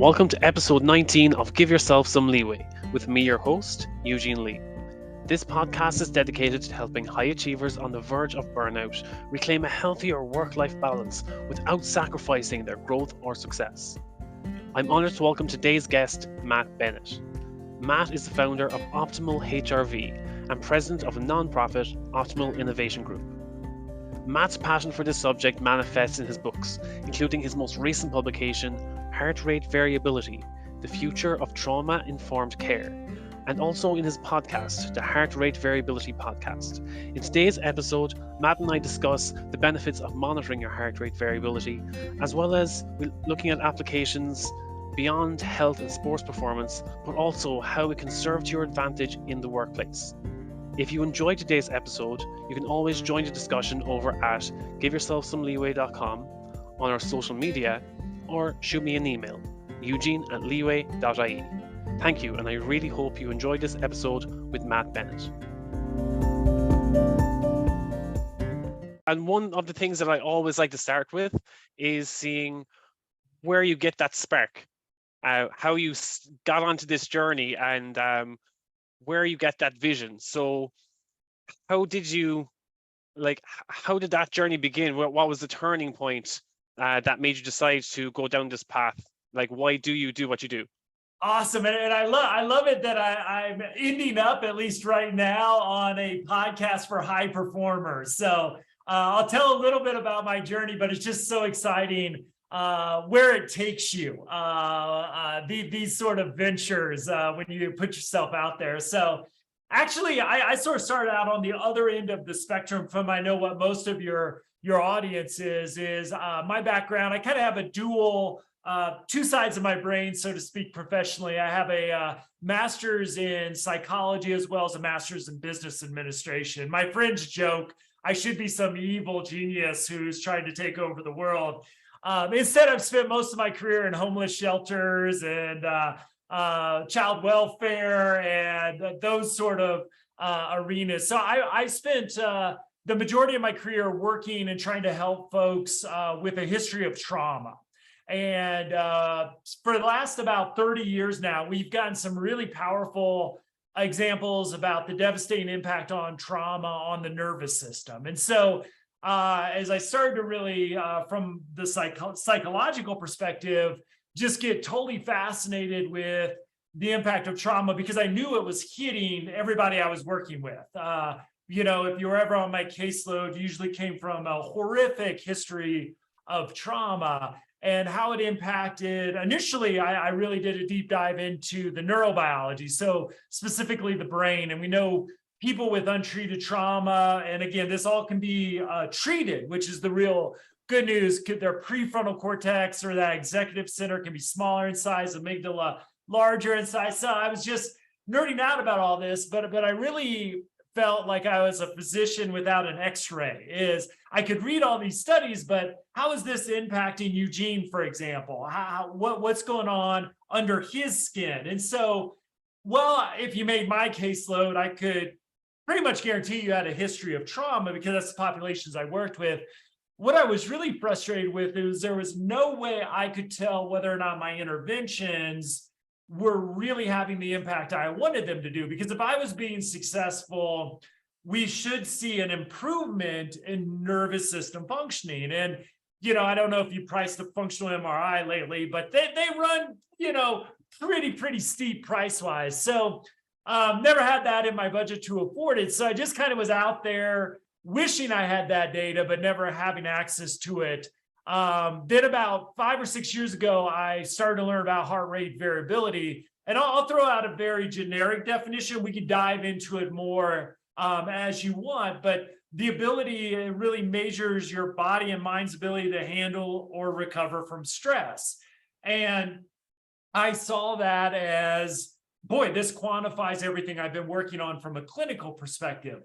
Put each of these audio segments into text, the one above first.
Welcome to episode 19 of Give Yourself Some Leeway with me, your host, Eugene Lee. This podcast is dedicated to helping high achievers on the verge of burnout reclaim a healthier work-life balance without sacrificing their growth or success. I'm honoured to welcome today's guest, Matt Bennett. Matt is the founder of Optimal HRV and president of a non-profit, Optimal Innovation Group. Matt's passion for this subject manifests in his books, including his most recent publication, Heart Rate Variability, The Future of Trauma-Informed Care, and also in his podcast, the Heart Rate Variability Podcast. In today's episode, Matt and I discuss the benefits of monitoring your heart rate variability, as well as looking at applications beyond health and sports performance, but also how it can serve to your advantage in the workplace. If you enjoyed today's episode, you can always join the discussion over at giveyourselfsomeleeway.com, on our social media, or shoot me an email, eugene@leeway.ie. Thank you, and I really hope you enjoyed this episode with Matt Bennett. And one of the things that I always like to start with is seeing where you get that spark, how you got onto this journey, and where you get that vision. So how did that journey begin? What was the turning point that made you decide to go down this path? Like, why do you do what you do? Awesome. And I love it that I'm ending up, at least right now, on a podcast for high performers. So I'll tell a little bit about my journey, but it's just so exciting where it takes you, these sort of ventures when you put yourself out there. So actually, I sort of started out on the other end of the spectrum from, I know what most of your audience is my background. I kind of have a dual, two sides of my brain, so to speak, professionally. I have a master's in psychology as well as a master's in business administration. My friends joke I should be some evil genius who's trying to take over the world. Instead, I've spent most of my career in homeless shelters and child welfare and those sort of arenas. So I spent the majority of my career working and trying to help folks with a history of trauma. And for the last about 30 years now, we've gotten some really powerful examples about the devastating impact on trauma on the nervous system. And so as I started to really, from the psychological perspective, just get totally fascinated with the impact of trauma, because I knew it was hitting everybody I was working with. If you were ever on my caseload, you usually came from a horrific history of trauma and how it impacted. Initially, I really did a deep dive into the neurobiology, so specifically the brain. And we know people with untreated trauma, and again, this all can be treated, which is the real good news. Their prefrontal cortex or that executive center can be smaller in size, amygdala larger in size. So I was just nerding out about all this, but I really felt like I was a physician without an x-ray. Is I could read all these studies, but how is this impacting Eugene, for example? What's going on under his skin? And so, if you made my caseload, I could pretty much guarantee you had a history of trauma, because that's the populations I worked with. What I was really frustrated with is there was no way I could tell whether or not my interventions were really having the impact I wanted them to do. Because if I was being successful, we should see an improvement in nervous system functioning. And, I don't know if you priced the functional MRI lately, but they run, pretty steep price-wise. So never had that in my budget to afford it. So I just kind of was out there wishing I had that data, but never having access to it. Then about 5 or 6 years ago, I started to learn about heart rate variability. And I'll throw out a very generic definition. We could dive into it more as you want, but the ability, it really measures your body and mind's ability to handle or recover from stress. And I saw that as, boy, this quantifies everything I've been working on from a clinical perspective.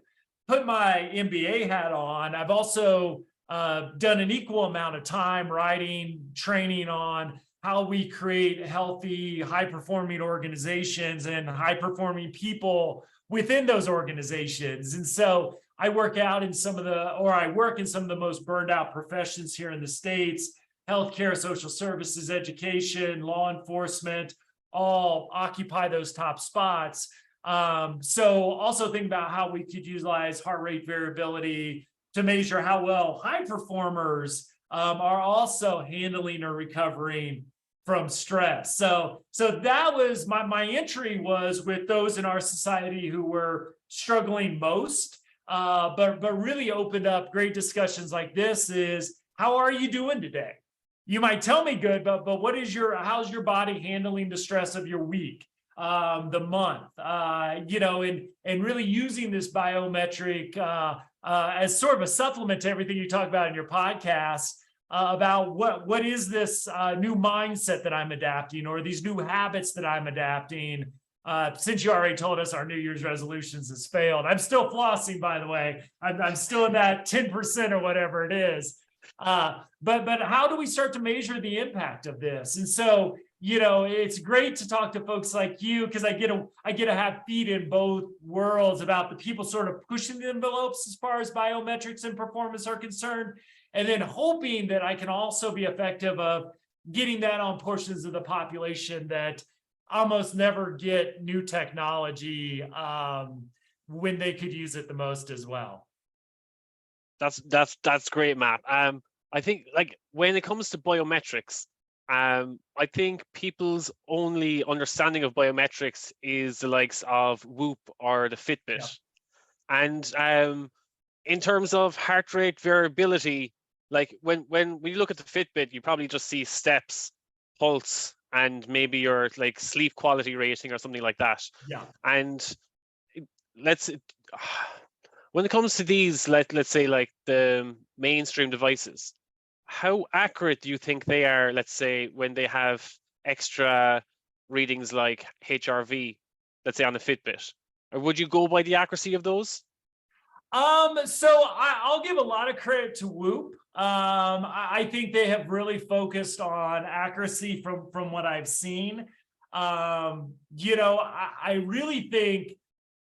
Put my MBA hat on. I've also done an equal amount of time writing, training on how we create healthy, high-performing organizations and high-performing people within those organizations. And so I work in some of the most burned out professions here in the States. healthcare, social services, education, law enforcement, all occupy those top spots. So also think about how we could utilize heart rate variability to measure how well high performers are also handling or recovering from stress. So that was my entry was with those in our society who were struggling most, but really opened up great discussions like this is, how are you doing today? You might tell me good, but how's your body handling the stress of your week, the month, and really using this biometric as sort of a supplement to everything you talk about in your podcast, about what is this new mindset that I'm adapting, or these new habits that I'm adapting. Since you already told us our New Year's resolutions has failed, I'm still flossing, by the way. I'm still in that 10% or whatever it is. But how do we start to measure the impact of this? And so, it's great to talk to folks like you, because I get to have feet in both worlds about the people sort of pushing the envelopes as far as biometrics and performance are concerned, and then hoping that I can also be effective of getting that on portions of the population that almost never get new technology when they could use it the most as well. That's great, Matt. I think, like, when it comes to biometrics, I think people's only understanding of biometrics is the likes of Whoop or the Fitbit. Yeah. And in terms of heart rate variability, like when you look at the Fitbit, you probably just see steps, pulse, and maybe your like sleep quality rating or something like that. Yeah. And when it comes to these, let's say like the mainstream devices, how accurate do you think they are, let's say, when they have extra readings like HRV, let's say on a Fitbit? Or would you go by the accuracy of those? So I'll give a lot of credit to Whoop. I think they have really focused on accuracy from what I've seen. I really think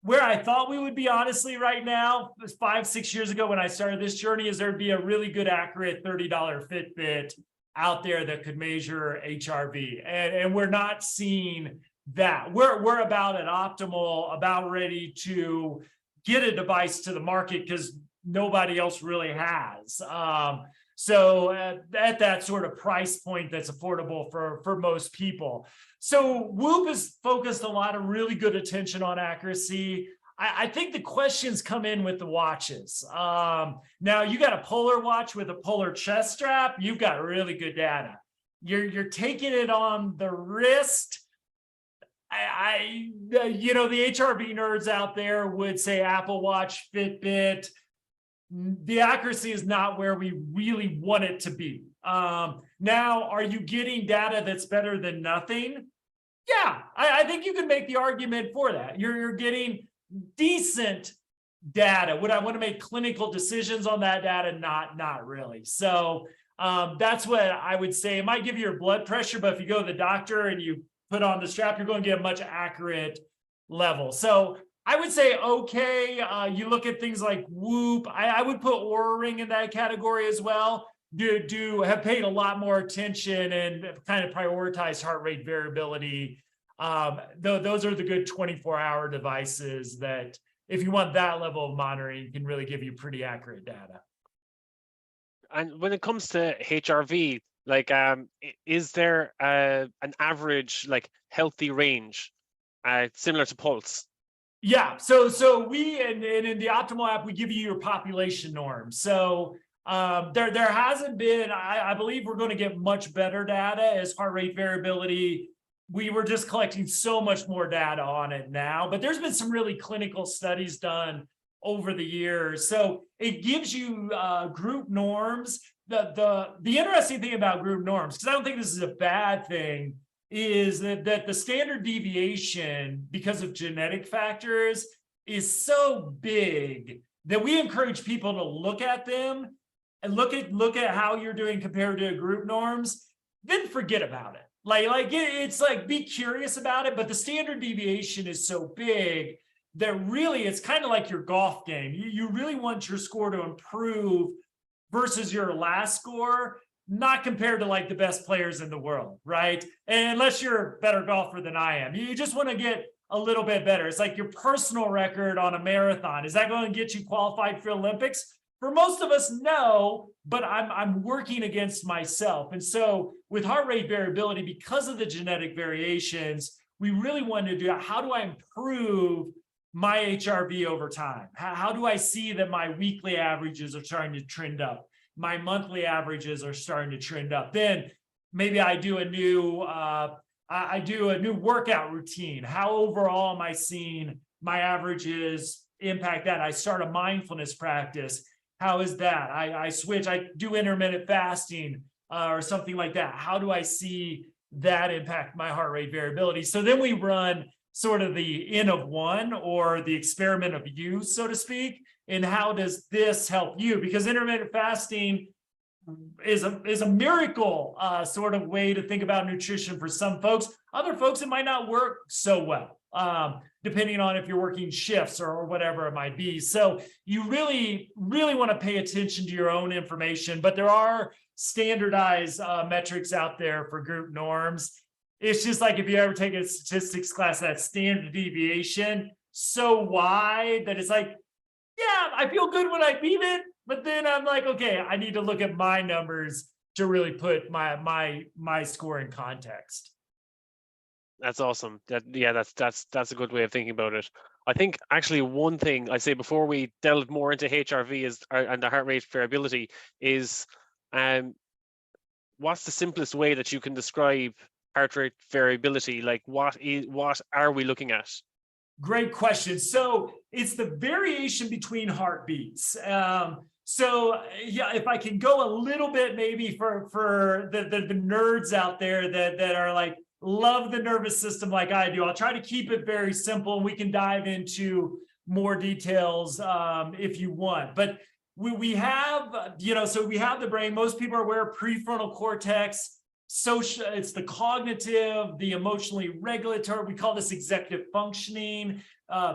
where I thought we would be, honestly, right now, 5-6 years ago when I started this journey, is there'd be a really good, accurate $30 Fitbit out there that could measure HRV, and we're not seeing that. We're about at optimal, about ready to get a device to the market because nobody else really has. So at that sort of price point that's affordable for most people. So Whoop has focused a lot of really good attention on accuracy. I think the questions come in with the watches. Now you got a Polar watch with a Polar chest strap, you've got really good data. You're taking it on the wrist. The HRV nerds out there would say Apple Watch, Fitbit. The accuracy is not where we really want it to be. Now, are you getting data that's better than nothing? Yeah, I think you can make the argument for that. You're getting decent data. Would I want to make clinical decisions on that data? Not really. So that's what I would say. It might give you your blood pressure, but if you go to the doctor and you put on the strap, you're going to get a much accurate level. So I would say, okay, you look at things like Whoop. I would put Oura Ring in that category as well. Do have paid a lot more attention and kind of prioritized heart rate variability. Those are the good 24-hour devices that, if you want that level of monitoring, can really give you pretty accurate data. And when it comes to HRV, like, is there an average, like, healthy range similar to pulse? Yeah, so we and in the Optimal app, we give you your population norm. So there hasn't been, I believe we're going to get much better data as heart rate variability. We were just collecting so much more data on it now, but there's been some really clinical studies done over the years. So it gives you group norms. The interesting thing about group norms, because I don't think this is a bad thing, is that the standard deviation, because of genetic factors, is so big that we encourage people to look at them and look at how you're doing compared to group norms, then forget about it. It's like, be curious about it, but the standard deviation is so big that really it's kind of like your golf game. You really want your score to improve versus your last score. not compared to like the best players in the world, right? And unless you're a better golfer than I am, you just want to get a little bit better. It's like your personal record on a marathon. Is that going to get you qualified for Olympics? For most of us, no, but I'm working against myself. And so with heart rate variability, because of the genetic variations, we really wanted to do, how do I improve my HRV over time? How do I see that my weekly averages are starting to trend up? My monthly averages are starting to trend up. Then maybe I do a new workout routine. How overall am I seeing my averages impact that? I start a mindfulness practice. How is that? I switch, I do intermittent fasting or something like that. How do I see that impact my heart rate variability? So then we run sort of the N of one, or the experiment of you, so to speak. And how does this help you? Because intermittent fasting is a miracle sort of way to think about nutrition for some folks. Other folks, it might not work so well, depending on if you're working shifts or whatever it might be. So you really, really want to pay attention to your own information, but there are standardized metrics out there for group norms. It's just like if you ever take a statistics class, that standard deviation so wide that it's like, yeah, I feel good when I beat it, but then I'm like, okay, I need to look at my numbers to really put my score in context. That's awesome. That's a good way of thinking about it. I think actually one thing I say before we delve more into HRV and the heart rate variability is, what's the simplest way that you can describe heart rate variability? Like what are we looking at? Great question. So it's the variation between heartbeats. So yeah, if I can go a little bit maybe for the nerds out there that are like, love the nervous system like I do, I'll try to keep it very simple, and we can dive into more details if you want. But we have, so we have the brain. Most people are aware of prefrontal cortex. Social, it's the cognitive, the emotionally regulatory. We call this executive functioning.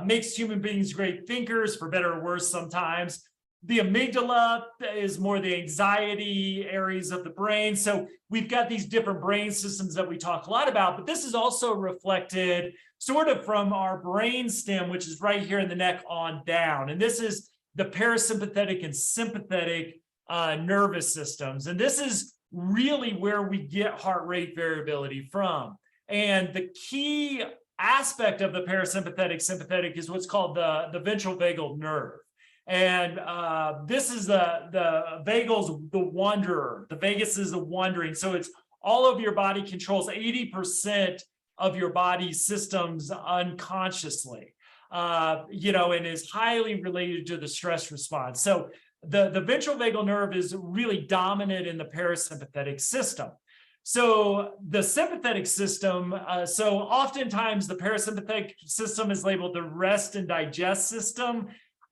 Makes human beings great thinkers, for better or worse sometimes. The amygdala is more the anxiety areas of the brain. So we've got these different brain systems that we talk a lot about, but this is also reflected sort of from our brain stem, which is right here in the neck on down. And this is the parasympathetic and sympathetic nervous systems. And this is really where we get heart rate variability from. And the key aspect of the parasympathetic sympathetic is what's called the ventral vagal nerve. And this is the vagal's the wanderer. The vagus is the wandering. So it's all of your body controls 80% of your body's systems unconsciously, and is highly related to the stress response. So the ventral vagal nerve is really dominant in the parasympathetic system. So the sympathetic system, so oftentimes the parasympathetic system is labeled the rest and digest system.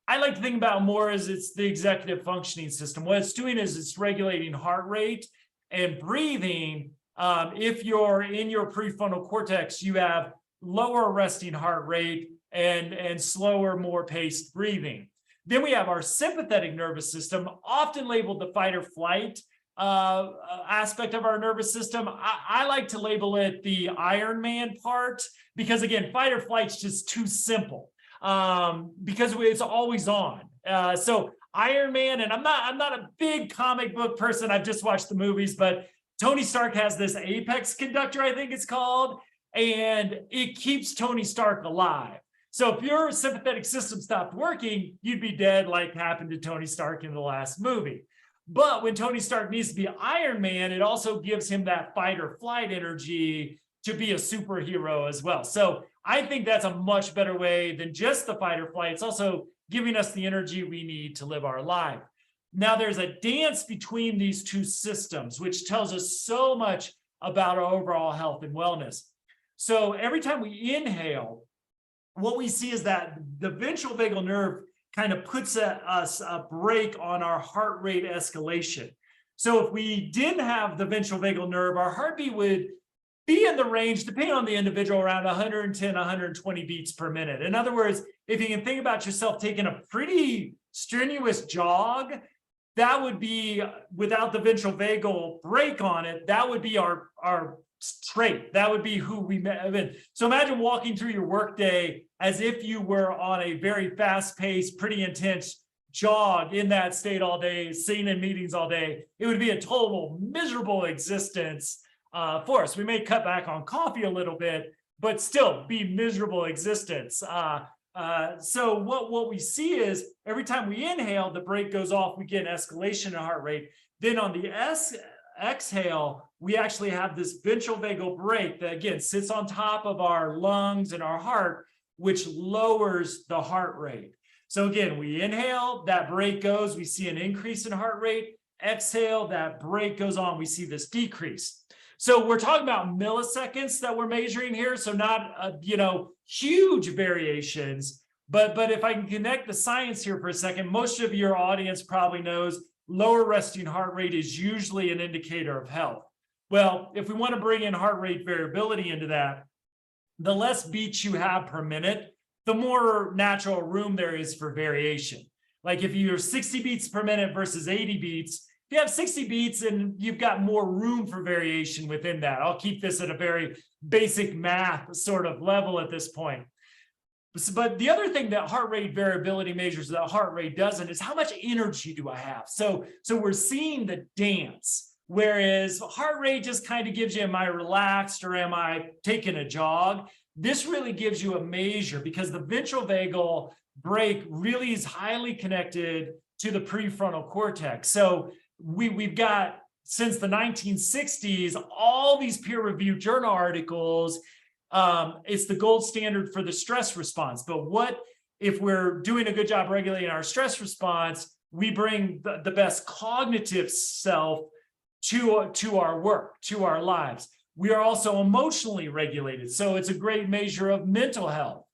I like to think about more as it's the executive functioning system. What it's doing is it's regulating heart rate and breathing. If you're in your prefrontal cortex, you have lower resting heart rate and slower, more paced breathing. Then we have our sympathetic nervous system, often labeled the fight or flight aspect of our nervous system. I like to label it the Iron Man part, because again, fight or flight's just too simple, because it's always on. So Iron Man, and I'm not a big comic book person. I've just watched the movies, but Tony Stark has this apex conductor, I think it's called, and it keeps Tony Stark alive. So if your sympathetic system stopped working, you'd be dead, like happened to Tony Stark in the last movie. But when Tony Stark needs to be Iron Man, it also gives him that fight or flight energy to be a superhero as well. So I think that's a much better way than just the fight or flight. It's also giving us the energy we need to live our life. Now, there's a dance between these two systems, which tells us so much about our overall health and wellness. So every time we inhale, what we see is that the ventral vagal nerve kind of puts us a brake on our heart rate escalation. So if we didn't have the ventral vagal nerve, our heartbeat would be in the range, depending on the individual, around 110, 120 beats per minute. In other words, if you can think about yourself taking a pretty strenuous jog, that would be without the ventral vagal brake on it. That would be our trait. That would be who we met. So imagine walking through your workday as if you were on a very fast-paced, pretty intense jog in that state all day, sitting in meetings all day. It would be a total miserable existence for us. We may cut back on coffee a little bit, but still be miserable existence. So what we see is every time we inhale, the brake goes off, we get an escalation in heart rate. Then on the exhale, we actually have this ventral vagal brake that again sits on top of our lungs and our heart, which lowers the heart rate. So again, we inhale, that brake goes, we see an increase in heart rate. Exhale, that brake goes on, we see this decrease. So we're talking about milliseconds that we're measuring here. So not, huge variations, but if I can connect the science here for a second, most of your audience probably knows lower resting heart rate is usually an indicator of health. Well, if we want to bring in heart rate variability into that, the less beats you have per minute, the more natural room there is for variation. Like if you're 60 beats per minute versus 80 beats, if you have 60 beats and you've got more room for variation within that. I'll keep this at a very basic math sort of level at this point. But the other thing that heart rate variability measures that heart rate doesn't is how much energy do I have? So we're seeing the dance, whereas heart rate just kind of gives you, am I relaxed or am I taking a jog? This really gives you a measure because the ventral vagal brake really is highly connected to the prefrontal cortex. So we've got, since the 1960s, all these peer-reviewed journal articles. It's the gold standard for the stress response. But what if we're doing a good job regulating our stress response, we bring the best cognitive self to our work, to our lives. We are also emotionally regulated. So it's a great measure of mental health.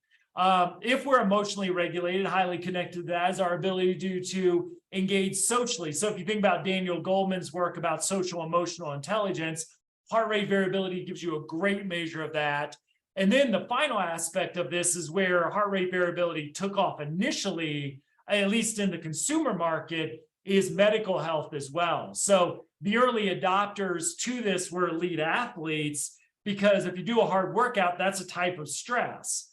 If we're emotionally regulated, highly connected to that is our ability to engage socially. So if you think about Daniel Goleman's work about social emotional intelligence, heart rate variability gives you a great measure of that. And then the final aspect of this is where heart rate variability took off initially, at least in the consumer market, is medical health as well. So the early adopters to this were elite athletes, because if you do a hard workout, that's a type of stress.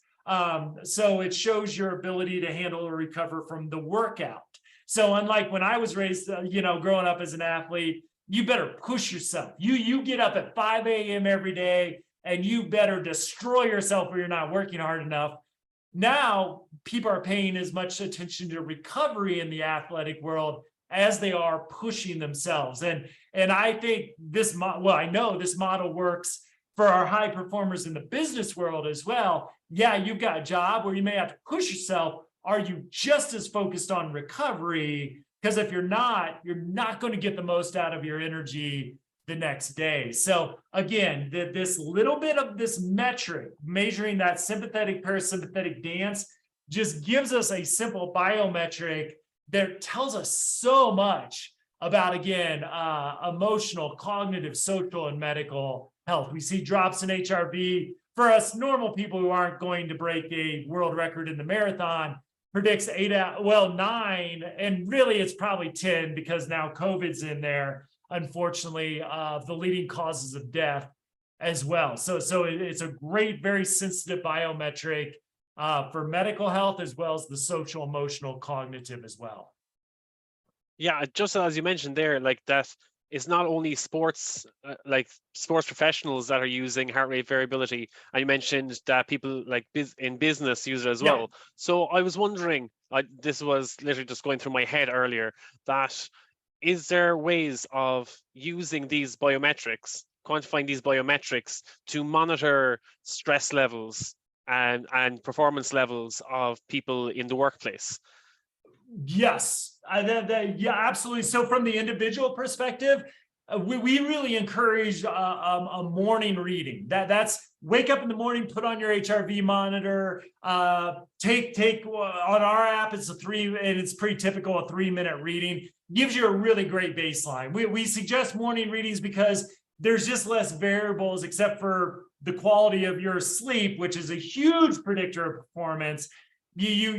So it shows your ability to handle or recover from the workout. So unlike when I was raised, growing up as an athlete, you better push yourself. You get up at 5 a.m. every day and you better destroy yourself or you're not working hard enough. Now, people are paying as much attention to recovery in the athletic world as they are pushing themselves. And I think I know this model works for our high performers in the business world as well. Yeah, you've got a job where you may have to push yourself. Are you just as focused on recovery? Because if you're not going to get the most out of your energy the next day. So again, this little bit of this metric, measuring that sympathetic parasympathetic dance, just gives us a simple biometric that tells us so much about, again, emotional, cognitive, social, and medical health. We see drops in HRV. For us normal people who aren't going to break a world record in the marathon, predicts 9, and really it's probably 10 because now COVID's in there, unfortunately, the leading causes of death as well. So it's a great, very sensitive biometric for medical health as well as the social, emotional, cognitive as well. Yeah, just as you mentioned there, like that, it's not only sports, like sports professionals that are using heart rate variability. And you mentioned that people like in business use it as well. So I was wondering, this was literally just going through my head earlier, that is there ways of using these biometrics, quantifying these biometrics to monitor stress levels and performance levels of people in the workplace? Yes, yeah, absolutely. So from the individual perspective, we really encourage a morning reading. That's wake up in the morning, put on your HRV monitor, take on our app, it's it's pretty typical, a 3-minute reading. Gives you a really great baseline. We suggest morning readings because there's just less variables except for the quality of your sleep, which is a huge predictor of performance. You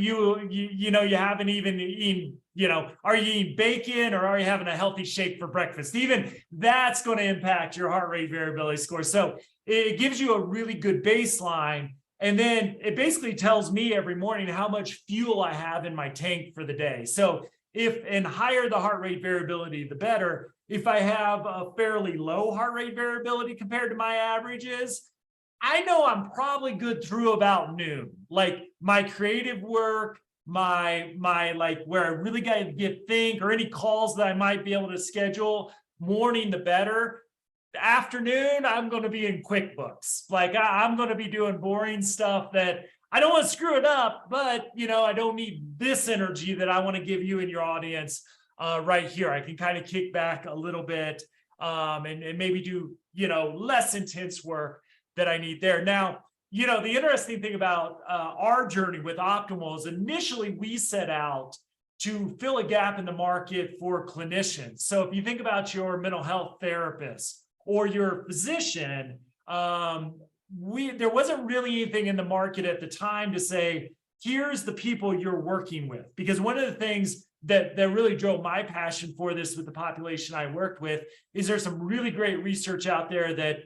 haven't even are you eating bacon or are you having a healthy shake for breakfast? Even that's going to impact your heart rate variability score. So it gives you a really good baseline. And then it basically tells me every morning how much fuel I have in my tank for the day. So and higher the heart rate variability, the better. If I have a fairly low heart rate variability compared to my averages, I know I'm probably good through about noon. Like my creative work, my like where I really got to think, or any calls that I might be able to schedule, morning the better. Afternoon, I'm going to be in QuickBooks. Like I'm going to be doing boring stuff that I don't want to screw it up, but I don't need this energy that I want to give you and your audience right here. I can kind of kick back a little bit and maybe do less intense work that I need there. Now, the interesting thing about our journey with Optimal is initially we set out to fill a gap in the market for clinicians. So if you think about your mental health therapist or your physician, there wasn't really anything in the market at the time to say, here's the people you're working with. Because one of the things that really drove my passion for this with the population I worked with is there's some really great research out there that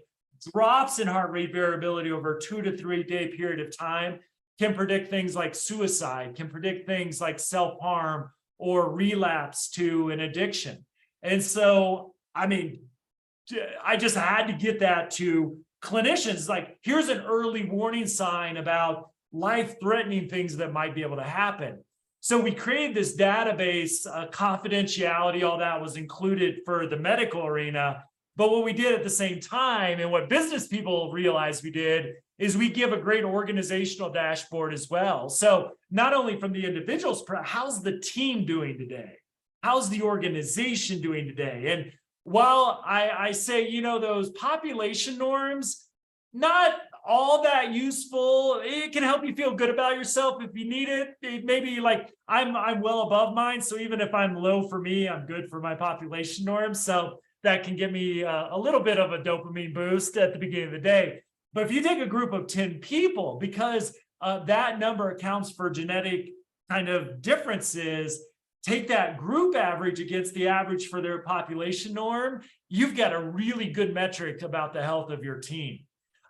drops in heart rate variability over a 2 to 3 day period of time can predict things like suicide, can predict things like self-harm or relapse to an addiction. And so, I just had to get that to clinicians. Like, here's an early warning sign about life-threatening things that might be able to happen. So we created this database, confidentiality, all that was included for the medical arena. But what we did at the same time, and what business people realized we did, is we give a great organizational dashboard as well. So not only from the individuals, how's the team doing today? How's the organization doing today? And while I say, those population norms, not all that useful. It can help you feel good about yourself if you need it. Maybe like I'm well above mine. So even if I'm low for me, I'm good for my population norms. So that can give me a little bit of a dopamine boost at the beginning of the day. But if you take a group of 10 people, because that number accounts for genetic kind of differences, take that group average against the average for their population norm, you've got a really good metric about the health of your team,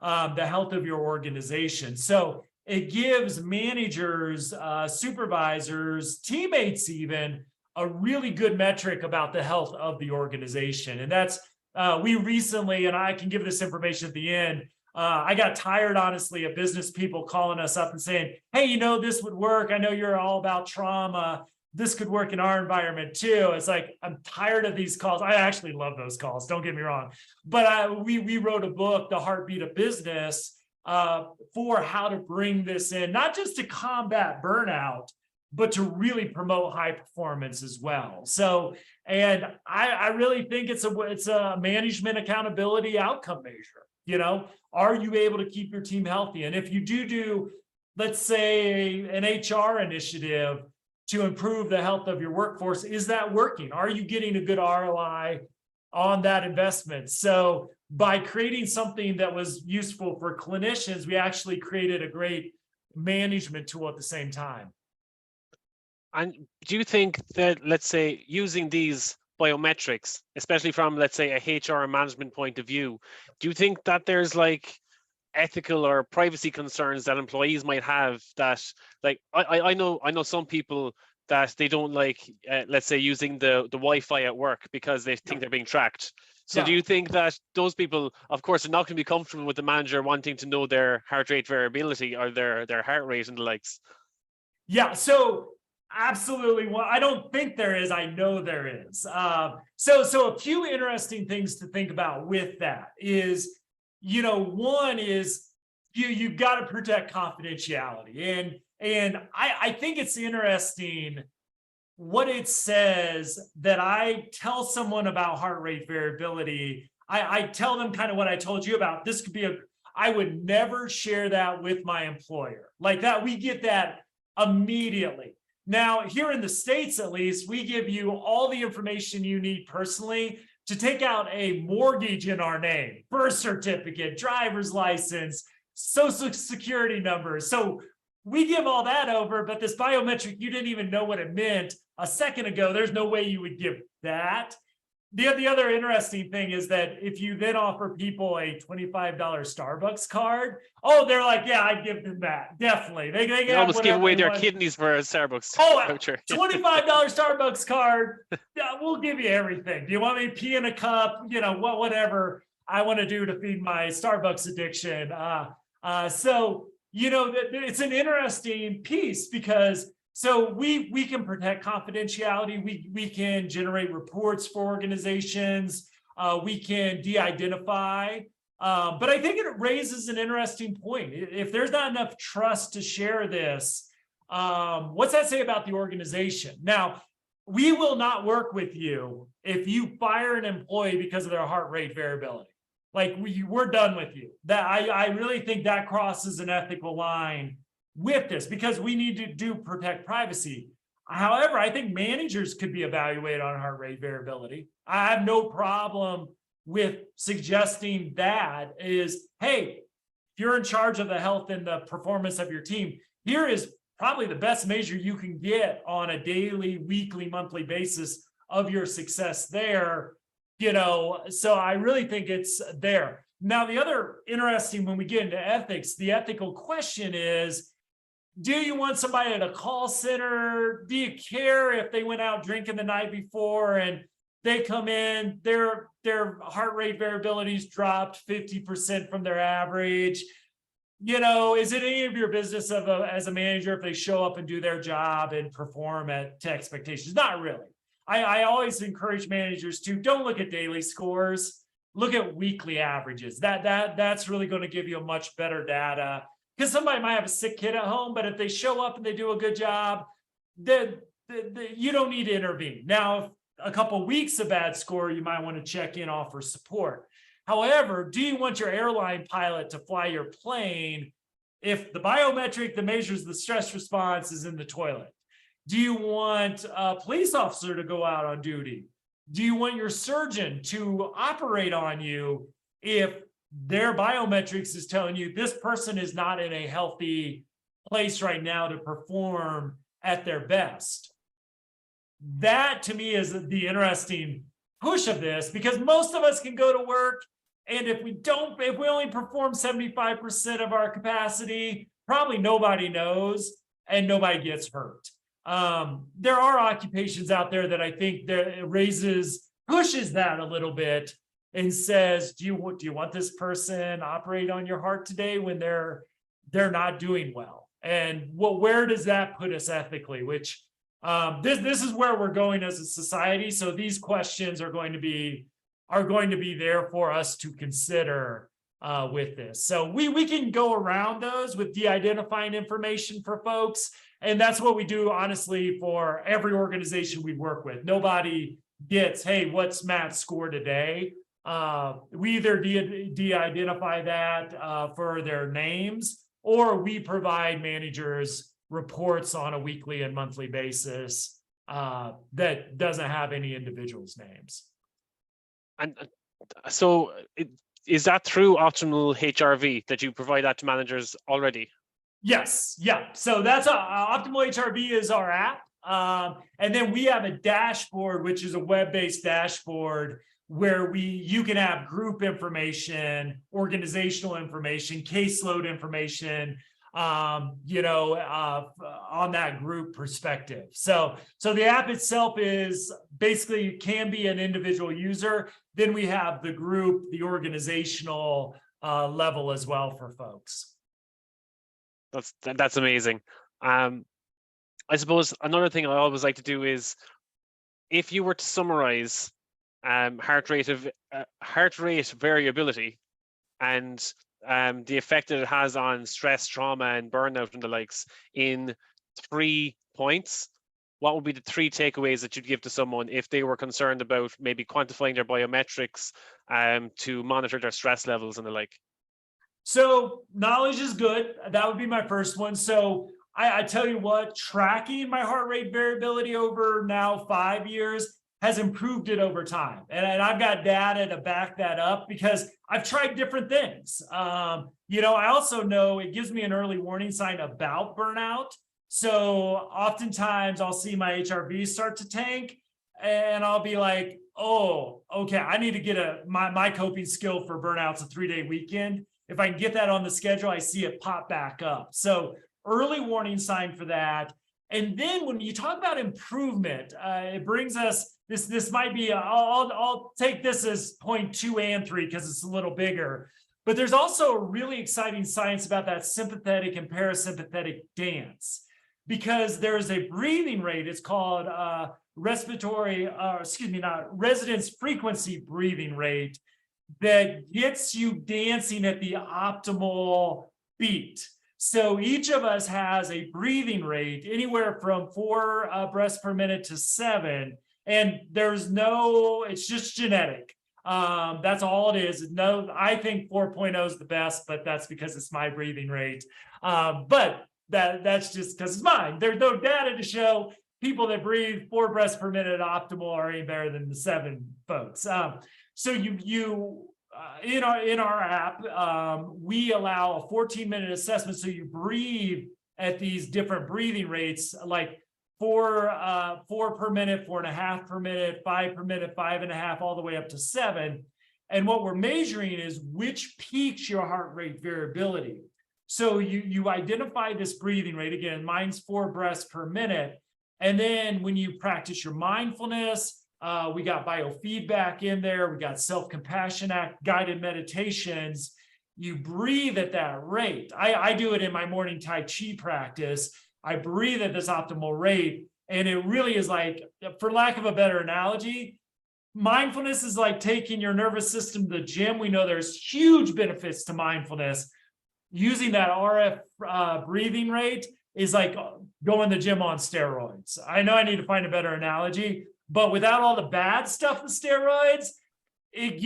the health of your organization. So it gives managers, supervisors, teammates even, a really good metric about the health of the organization. And that's, we recently, and I can give this information at the end, I got tired, honestly, of business people calling us up and saying, hey, this would work. I know you're all about trauma. This could work in our environment too. It's like, I'm tired of these calls. I actually love those calls, don't get me wrong. But we wrote a book, The Heartbeat of Business, for how to bring this in, not just to combat burnout, but to really promote high performance as well. So, and I really think it's a management accountability outcome measure. Are you able to keep your team healthy? And if you do, let's say, an HR initiative to improve the health of your workforce, is that working? Are you getting a good ROI on that investment? So by creating something that was useful for clinicians, we actually created a great management tool at the same time. And do you think that, let's say, using these biometrics, especially from, let's say, a HR management point of view, do you think that there's like ethical or privacy concerns that employees might have that, like, I know some people that they don't like, let's say, using the Wi-Fi at work because they think they're being tracked. So do you think that those people, of course, are not going to be comfortable with the manager wanting to know their heart rate variability or their heart rate and the likes? Yeah, so absolutely. Well, I don't think there is. I know there is. So a few interesting things to think about with that is, one is you've got to protect confidentiality. And I think it's interesting what it says that I tell someone about heart rate variability. I tell them kind of what I told you about. This could be I would never share that with my employer. Like that, we get that immediately. Now, here in the States, at least, we give you all the information you need personally to take out a mortgage in our name, birth certificate, driver's license, social security number. So we give all that over, but this biometric, you didn't even know what it meant a second ago. There's no way you would give that. The other interesting thing is that if you then offer people a $25 Starbucks card, oh, they're like, yeah, I'd give them that. Definitely. They almost give away their kidneys for a Starbucks voucher. $25 Starbucks card. Yeah, we'll give you everything. Do you want me to pee in a cup? Whatever I want to do to feed my Starbucks addiction. So, it's an interesting piece because so we can protect confidentiality. We can generate reports for organizations. We can de-identify. But I think it raises an interesting point. If there's not enough trust to share this, what's that say about the organization? Now, we will not work with you if you fire an employee because of their heart rate variability. Like we're done with you. That I really think that crosses an ethical line with this because we need to protect privacy. However, I think managers could be evaluated on heart rate variability. I have no problem with suggesting that is, hey, if you're in charge of the health and the performance of your team, here is probably the best measure you can get on a daily, weekly, monthly basis of your success there. So I really think it's there. Now, the other interesting, when we get into ethics, the ethical question is, do you want somebody at a call center? Do you care if they went out drinking the night before and they come in, their heart rate variability's dropped 50% from their average? Is it any of your business as a manager if they show up and do their job and perform to expectations? Not really. I always encourage managers to don't look at daily scores, look at weekly averages. That's really going to give you a much better data. Because somebody might have a sick kid at home, but if they show up and they do a good job, then you don't need to intervene. Now, if a couple of weeks of bad score, you might want to check in, offer support. However, do you want your airline pilot to fly your plane if the biometric that measures the stress response is in the toilet? Do you want a police officer to go out on duty? Do you want your surgeon to operate on you if their biometrics is telling you this person is not in a healthy place right now to perform at their best? That to me is the interesting push of this, because most of us can go to work, and if we only perform 75% of our capacity, probably nobody knows and nobody gets hurt. There are occupations out there that I think that pushes that a little bit and says, do you want this person operate on your heart today when they're not doing well? And where does that put us ethically? Which this is where we're going as a society. So these questions are going to be there for us to consider with this. So we can go around those with de-identifying information for folks. And that's what we do, honestly, for every organization we work with. Nobody gets, hey, what's Matt's score today? We either de-identify that for their names, or we provide managers reports on a weekly and monthly basis that doesn't have any individuals' names. And so is that through Optimal HRV that you provide that to managers already? Yes. Yeah. So that's Optimal HRV is our app. And then we have a dashboard, which is a web-based dashboard where you can have group information, organizational information, caseload information, on that group perspective. So the app itself is basically can be an individual user. Then we have the group, the organizational level as well for folks. That's amazing. I suppose another thing I always like to do is, if you were to summarize heart rate variability and the effect that it has on stress, trauma, and burnout and the likes in 3 points, what would be the 3 takeaways that you'd give to someone if they were concerned about maybe quantifying their biometrics to monitor their stress levels and the like? So knowledge is good. That would be my first one. So I tell you what, tracking my heart rate variability over now 5 years, has improved it over time. And I've got data to back that up because I've tried different things. I also know it gives me an early warning sign about burnout. So oftentimes I'll see my HRV start to tank and I'll be like, oh, okay, I need to get my coping skill for burnout's a 3-day weekend. If I can get that on the schedule, I see it pop back up. So early warning sign for that. And then when you talk about improvement, it brings us, this might be, I'll take this as point 2 and 3 because it's a little bigger. But there's also a really exciting science about that sympathetic and parasympathetic dance, because there's a breathing rate. It's called resonance frequency breathing rate that gets you dancing at the optimal beat. So each of us has a breathing rate anywhere from 4 breaths per minute to 7. And it's just genetic. That's all it is. No, I think 4.0 is the best, but that's because it's my breathing rate. But that's just because it's mine. There's no data to show people that breathe 4 breaths per minute optimal are any better than the 7 folks. So in our app, we allow a 14-minute assessment. So you breathe at these different breathing rates, like 4 per minute, 4.5 per minute, 5 per minute, 5.5, all the way up to 7. And what we're measuring is which peaks your heart rate variability. So you identify this breathing rate. Again, mine's 4 breaths per minute. And then when you practice your mindfulness, we got biofeedback in there. We got self-compassion guided meditations. You breathe at that rate. I do it in my morning Tai Chi practice. I breathe at this optimal rate. And it really is like, for lack of a better analogy, mindfulness is like taking your nervous system to the gym. We know there's huge benefits to mindfulness. Using that RF breathing rate is like going to the gym on steroids. I know I need to find a better analogy, but without all the bad stuff with steroids, it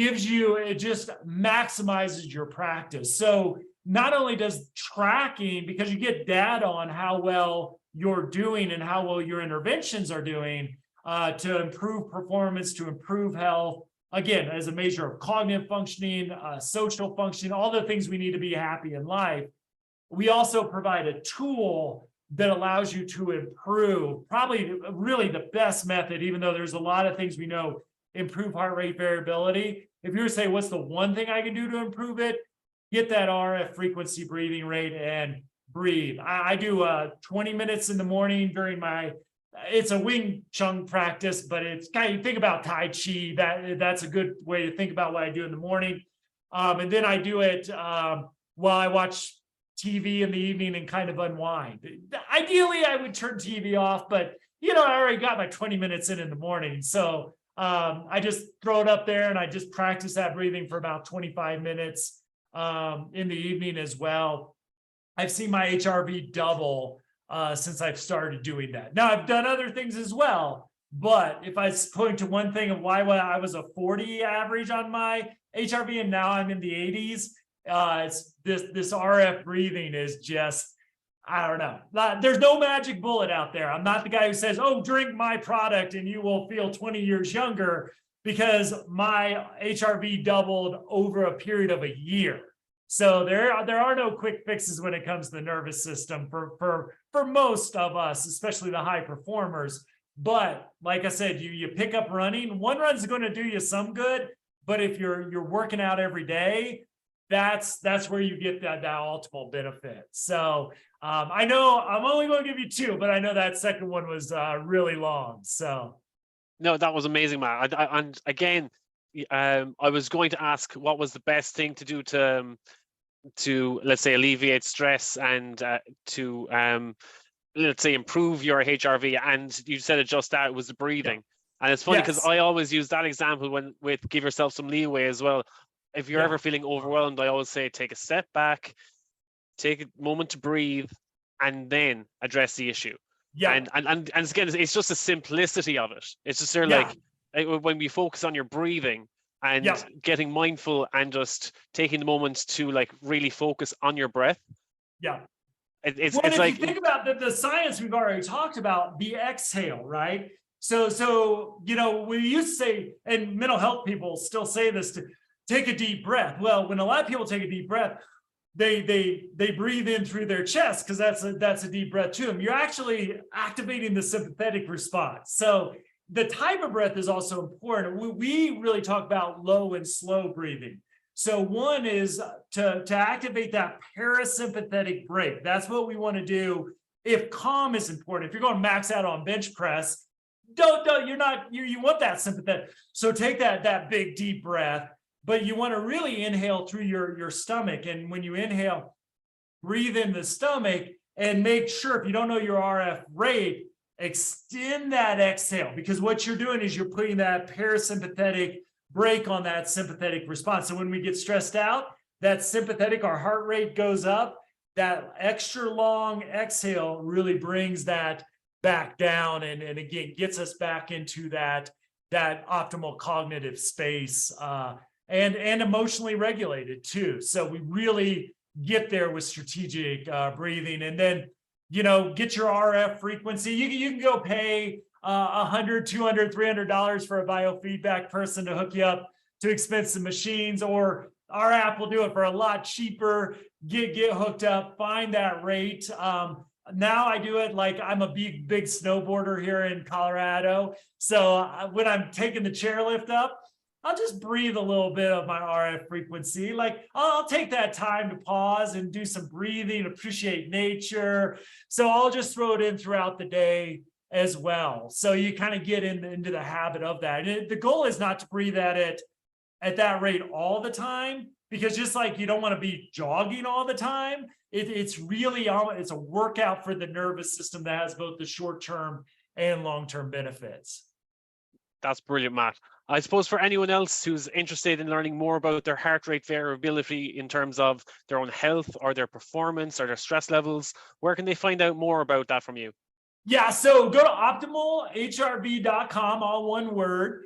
just maximizes your practice. So not only does tracking, because you get data on how well you're doing and how well your interventions are doing to improve performance, to improve health, again, as a measure of cognitive functioning, social functioning, all the things we need to be happy in life. We also provide a tool that allows you to improve, probably really the best method, even though there's a lot of things we know improve heart rate variability. If you were to say, what's the one thing I can do to improve it? Get that RF frequency breathing rate and breathe. I do 20 minutes in the morning during it's a Wing Chun practice, but it's kind of, think about Tai Chi. That's a good way to think about what I do in the morning. And then I do it while I watch TV in the evening and kind of unwind. Ideally, I would turn TV off, but I already got my 20 minutes in the morning. So I just throw it up there and I just practice that breathing for about 25 minutes in the evening as well. I've seen my HRV double since I've started doing that. Now, I've done other things as well, but if I point to one thing of why I was a 40 average on my HRV and now I'm in the 80s, it's this RF breathing is just, I don't know. There's no magic bullet out there. I'm not the guy who says, oh, drink my product and you will feel 20 years younger, because my HRV doubled over a period of a year. So there are no quick fixes when it comes to the nervous system for most of us, especially the high performers. But like I said, you pick up running. One run's going to do you some good, but if you're working out every day, that's where you get that ultimate benefit. So I know I'm only going to give you 2, but I know that second one was really long. So no, that was amazing, Matt. And again, I was going to ask what was the best thing to do to let's say alleviate stress and to let's say improve your HRV, and you said it just that it was the breathing. Yeah. And it's funny because I always use that example with give yourself some leeway as well. If you're ever feeling overwhelmed, I always say take a step back, take a moment to breathe, and then address the issue. Yeah. And again, it's just the simplicity of it. It's just sort of like when we focus on your breathing and getting mindful and just taking the moment to like really focus on your breath. Yeah. It's if like, you think about the science we've already talked about, the exhale, right? So we used to say, and mental health people still say this, to take a deep breath. Well, when a lot of people take a deep breath, they breathe in through their chest, because that's a deep breath to them. You're actually activating the sympathetic response. So the type of breath is also important. We really talk about low and slow breathing. So one is to activate that parasympathetic brake. That's what we want to do. If calm is important, if you're going to max out on bench press, you want that sympathetic. So take that big deep breath, but you want to really inhale through your stomach. And when you inhale, breathe in the stomach, and make sure, if you don't know your RF rate, extend that exhale, because what you're doing is you're putting that parasympathetic brake on that sympathetic response. So when we get stressed out, that sympathetic, our heart rate goes up. That extra long exhale really brings that back down, and again gets us back into that optimal cognitive space, and emotionally regulated too. So we really get there with strategic breathing. And then get your RF frequency. You can go pay $100, $200, $300 for a biofeedback person to hook you up to expensive machines, or our app will do it for a lot cheaper. Get hooked up, find that rate. Now I do it like I'm a big snowboarder here in Colorado. So when I'm taking the chairlift up, I'll just breathe a little bit of my RF frequency. Like I'll take that time to pause and do some breathing, appreciate nature. So I'll just throw it in throughout the day as well. So you kind of get into the habit of that. And the goal is not to breathe at that rate all the time, because just like you don't want to be jogging all the time, it's a workout for the nervous system that has both the short-term and long-term benefits. That's brilliant, Matt. I suppose for anyone else who's interested in learning more about their heart rate variability in terms of their own health or their performance or their stress levels, where can they find out more about that from you? Yeah, so go to optimalhrv.com, all one word.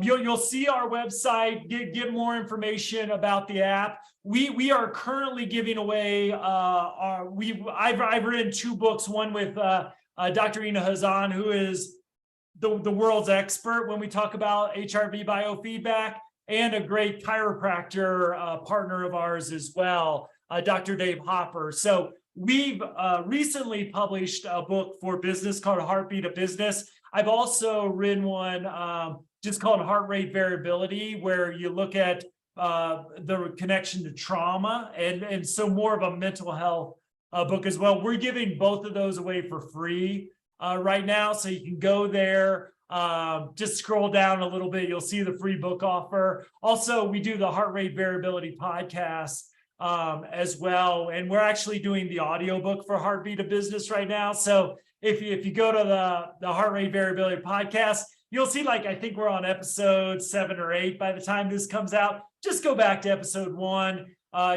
You'll see our website, get more information about the app. We are currently giving away I've written 2 books, one with Dr. Ina Hazan, who is the world's expert when we talk about HRV biofeedback, and a great chiropractor partner of ours as well, Dr. Dave Hopper. So we've recently published a book for business called Heartbeat of Business. I've also written one just called Heart Rate Variability, where you look at the connection to trauma, and so more of a mental health book as well. We're giving both of those away for free right now, so you can go there, just scroll down a little bit, you'll see the free book offer. Also, we do the Heart Rate Variability Podcast as well, and we're actually doing the audiobook for Heartbeat of Business right now. So if you go to the Heart Rate Variability Podcast, you'll see, like, I think we're on episode 7 or 8 by the time this comes out. Just go back to episode 1.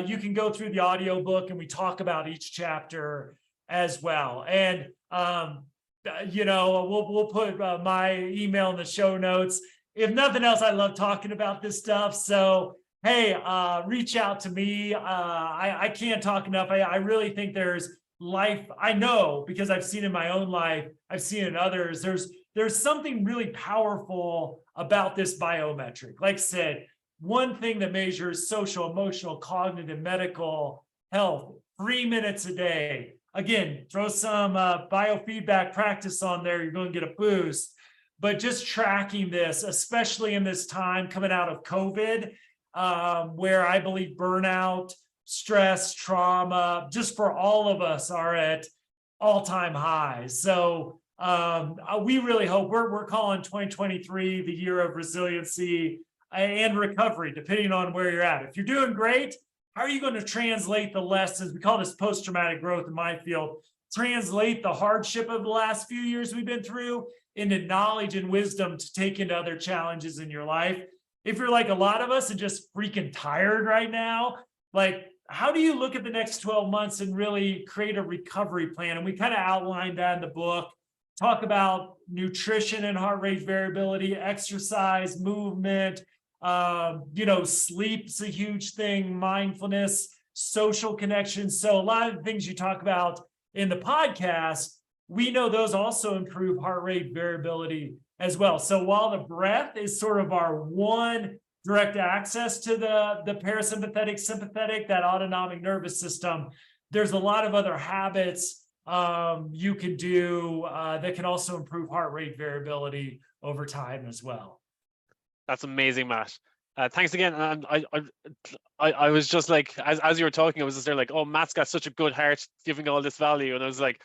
You can go through the audiobook, and we talk about each chapter as well. And we'll put my email in the show notes. If nothing else, I love talking about this stuff. So hey, reach out to me. I can't talk enough. I really think there's life. I know, because I've seen in my own life, I've seen in others, there's something really powerful about this biometric. Like I said, one thing that measures social, emotional, cognitive, medical health, 3 minutes a day. Again, throw some biofeedback practice on there, you're going to get a boost. But just tracking this, especially in this time coming out of COVID, where I believe burnout, stress, trauma, just for all of us, are at all-time highs. So we really hope, we're calling 2023 the year of resiliency and recovery, depending on where you're at. If you're doing great, how are you going to translate the lessons? We call this post-traumatic growth in my field. Translate the hardship of the last few years we've been through into knowledge and wisdom to take into other challenges in your life. If you're like a lot of us and just freaking tired right now, like, how do you look at the next 12 months and really create a recovery plan? And we kind of outlined that in the book. Talk about nutrition and heart rate variability, exercise, movement, sleep's a huge thing, mindfulness, social connections. So a lot of the things you talk about in the podcast, we know those also improve heart rate variability as well. So while the breath is sort of our one direct access to the parasympathetic, sympathetic, that autonomic nervous system, there's a lot of other habits you can do that can also improve heart rate variability over time as well. That's amazing, Matt. Thanks again. And I was just like, as you were talking, I was just there like, oh, Matt's got such a good heart giving all this value. And I was like,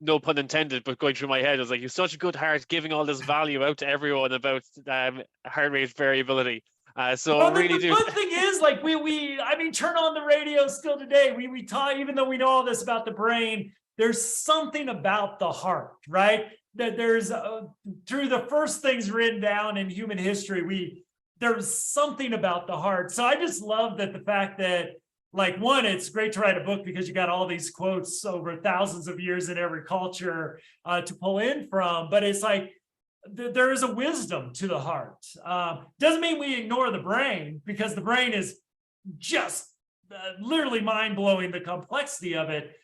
no pun intended, but going through my head, I was like, you've such a good heart giving all this value out to everyone about heart rate variability. So well, really the good thing is, like I mean, turn on the radio still today. We talk, even though we know all this about the brain, there's something about the heart, right? That there's through the first things written down in human history, there's something about the heart. So I just love that the fact that, like, one, it's great to write a book because you got all these quotes over thousands of years in every culture to pull in from, but it's like, there is a wisdom to the heart. Doesn't mean we ignore the brain, because the brain is just literally mind-blowing, the complexity of it.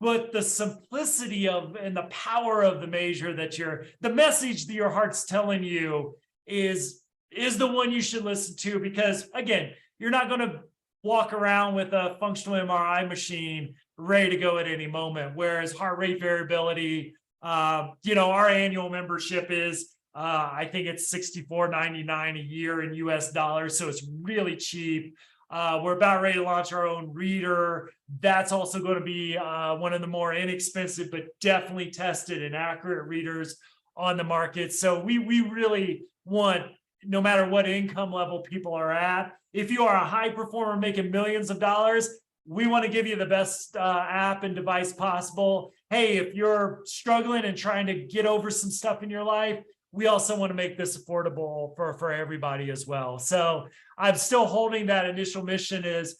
But the simplicity of and the power of the measure that the message that your heart's telling you is the one you should listen to, because again, you're not going to walk around with a functional MRI machine ready to go at any moment. Whereas heart rate variability, our annual membership is, I think it's $64.99 a year in US dollars. So it's really cheap. We're about ready to launch our own reader. That's also going to be one of the more inexpensive, but definitely tested and accurate readers on the market. So we really want, no matter what income level people are at, if you are a high performer making millions of dollars, we want to give you the best app and device possible. Hey, if you're struggling and trying to get over some stuff in your life, we also want to make this affordable for everybody as well. So I'm still holding that initial mission is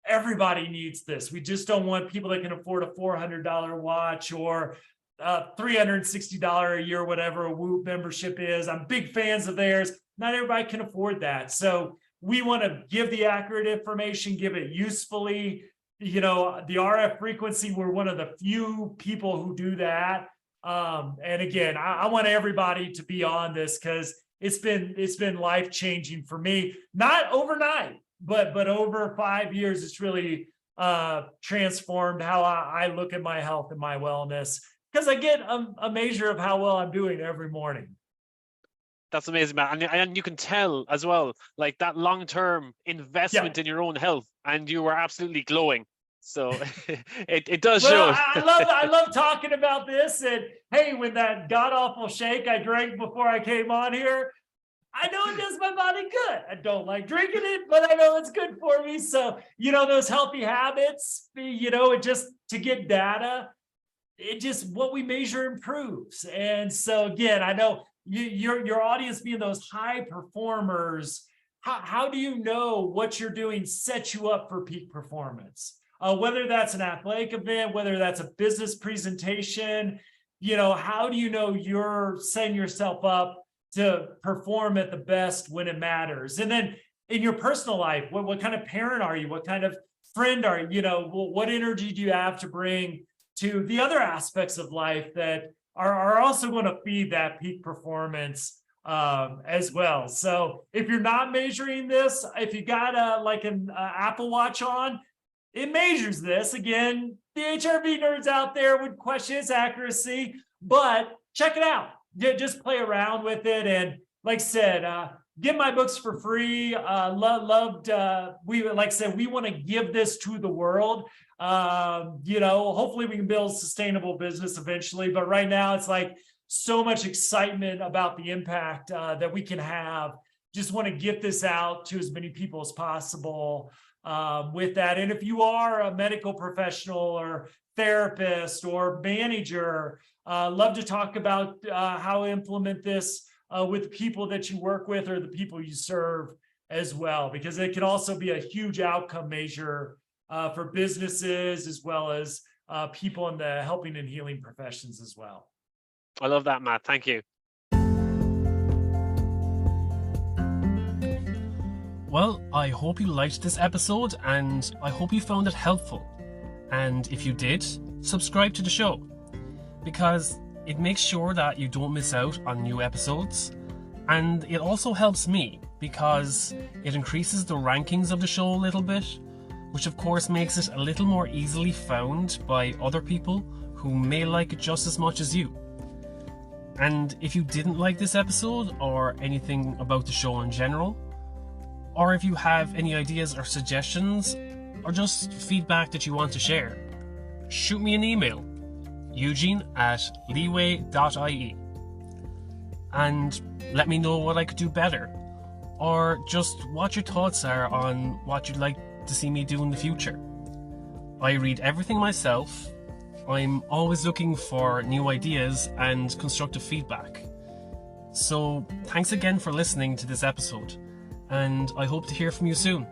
everybody needs this. We just don't want people that can afford a $400 watch or $360 a year, whatever a Whoop membership is. I'm big fans of theirs. Not everybody can afford that. So we want to give the accurate information, give it usefully. The RF frequency, we're one of the few people who do that. And again, I want everybody to be on this because it's been life-changing for me. Not overnight, but over 5 years, it's really transformed how I look at my health and my wellness, because I get a measure of how well I'm doing every morning. That's amazing, man. And you can tell as well, like that long-term investment in your own health, and you were absolutely glowing. So it does show. I love talking about this. And hey, when that god-awful shake I drank before I came on here, I know it does my body good. I don't like drinking it, but I know it's good for me. So, those healthy habits, it just, to get data, it just, what we measure improves. And so again, I know your audience being those high performers, how do you know what you're doing sets you up for peak performance? Whether that's an athletic event, whether that's a business presentation, how do you know you're setting yourself up to perform at the best when it matters? And then in your personal life, what kind of parent are you? What kind of friend are you? What energy do you have to bring to the other aspects of life that are also going to feed that peak performance as well? So if you're not measuring this, if you got an Apple Watch on, it measures this. Again, the HRV nerds out there would question its accuracy, but check it out. Just play around with it. And like I said, get my books for free. We want to give this to the world. Hopefully we can build a sustainable business eventually. But right now it's like so much excitement about the impact that we can have. Just want to get this out to as many people as possible. With that. And if you are a medical professional or therapist or manager, love to talk about how to implement this with people that you work with or the people you serve as well, because it can also be a huge outcome measure for businesses as well as people in the helping and healing professions as well. I love that, Matt. Thank you. Well, I hope you liked this episode and I hope you found it helpful. And if you did, subscribe to the show. because it makes sure that you don't miss out on new episodes, and it also helps me because it increases the rankings of the show a little bit, which of course makes it a little more easily found by other people who may like it just as much as you. And if you didn't like this episode or anything about the show in general, or if you have any ideas or suggestions or just feedback that you want to share, shoot me an email, eugene@leeway.ie, and let me know what I could do better, or just what your thoughts are on what you'd like to see me do in the future. I read everything myself. I'm always looking for new ideas and constructive feedback. So thanks again for listening to this episode, and I hope to hear from you soon.